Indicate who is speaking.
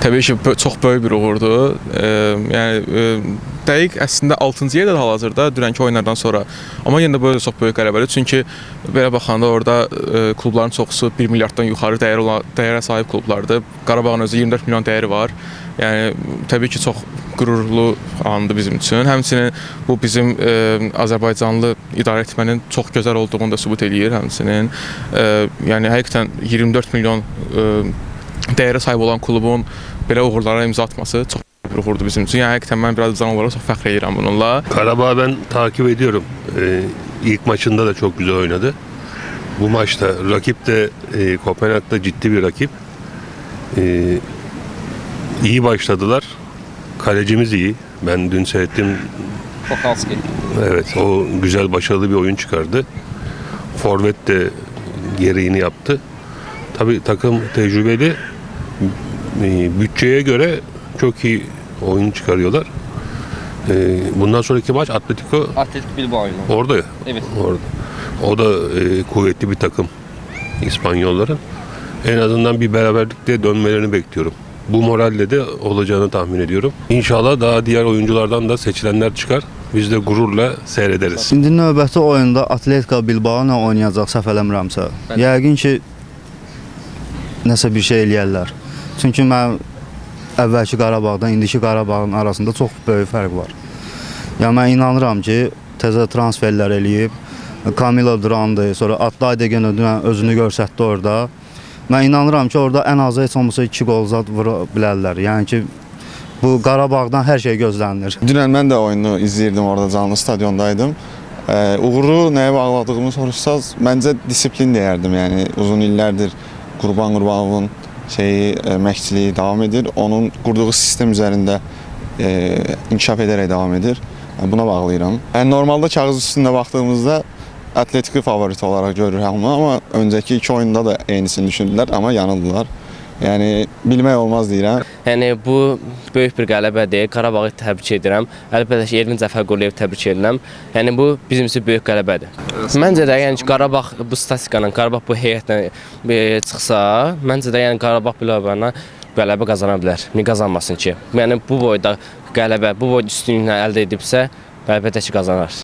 Speaker 1: Təbii ki, çox böyük bir uğurdur. Dəqiq əslində 6-cı yerdə hal-hazırda dünənki oyunlardan sonra. Amma yenə də bu da çox böyük qələbədir. Çünki belə baxanda orada klubların çoxusu 1 milyarddan yuxarı dəyərə sahib klublardır. Qarabağın özü 24 milyon dəyəri var. Yəni təbii ki, çox qürurlu andır bizim üçün. Həmçinin bu bizim Azərbaycanlı idarə etmənin çox gözəl olduğunu da sübut eləyir həmçinin. Yəni həqiqətən 24 milyon dəyərə sahib olan klubun belə uğurlara imza atması çox bir uğurdur bizim için. Yani hakikaten ben biraz zaman olarak çok fəxr edirəm bununla.
Speaker 2: Karabağ'ı ben takip ediyorum. İlk maçında da çok güzel oynadı. Bu maçta rakip de Kopenhag'da ciddi bir rakip. İyi başladılar. Kalecimiz iyi. Ben dün seyrettim.
Speaker 3: Pokalski.
Speaker 2: Evet, o güzel başarılı bir oyun çıkardı. Forvet de gereğini yaptı. Tabii takım tecrübeli. Bütçeye göre çok iyi oyun çıkarıyorlar. Bundan sonraki maç Atletico
Speaker 3: Bilbao oyunu.
Speaker 2: orada ya.
Speaker 3: Evet.
Speaker 2: Orada. O da kuvvetli bir takım İspanyolların. En azından bir beraberlikle dönmelerini bekliyorum. Bu moralle de olacağını tahmin ediyorum. İnşallah daha diğer oyunculardan da seçilenler çıkar. Biz de gururla seyrederiz.
Speaker 4: Şimdi növbəti oyunda Atletico Bilbao ilə oynayacaq səhv eləmirəmsə. Yəqin ki nəsə bir şey eləyərlər. Çünki mən əvvəlki Qarabağdan indiki Qarabağın arasında çox böyük fərq var. Yəni mən inanıram ki, təzə transferlər eləyib, Camilo Duran'dı, sonra Atlaydı yenə özünü göstərdi orada. Mən inanıram ki, orada ən azı heç olmasa 2 qol zad vura bilərlər. Yəni ki, bu Qarabağdan hər şey gözlənilir.
Speaker 5: Dünən mən də oyunu izləyirdim, orada canlı stadiondaydım. Uğuru nəyə bağladığımı soruşsaz, məncə disiplin deyərdim. Yəni uzun illərdir Qurban Qurbanovun məşqçiliyi davam edir. Onun qurduğu sistem üzərində inkişaf edərək davam edir. Buna bağlayıram. Normalda kağız üstündə baxdığımızda Atletico favorit olarak görür hamı, ama önceki 2 oyunda da eynisini düşündülər, amma yanıldılar. Yəni bilmək olmaz deyirəm.
Speaker 3: Yəni bu böyük bir qələbədir. Qarabağı təbrik edirəm. Əlbəttə ki, Elvin Cəfərquluyev təbrik edirəm. Yəni bu bizim üçün böyük qələbədir. Məncə də yəni Qarabağ bu statistikadan, Qarabağ bu heyətlə çıxsa, məncə də yəni Qarabağ biləbənə qələbə qazana bilər. Niyə qazanmasın ki? Yəni bu boyda qələbə, bu boyda üstünlüklə əldə edibsə, əlbəttə ki qazanar.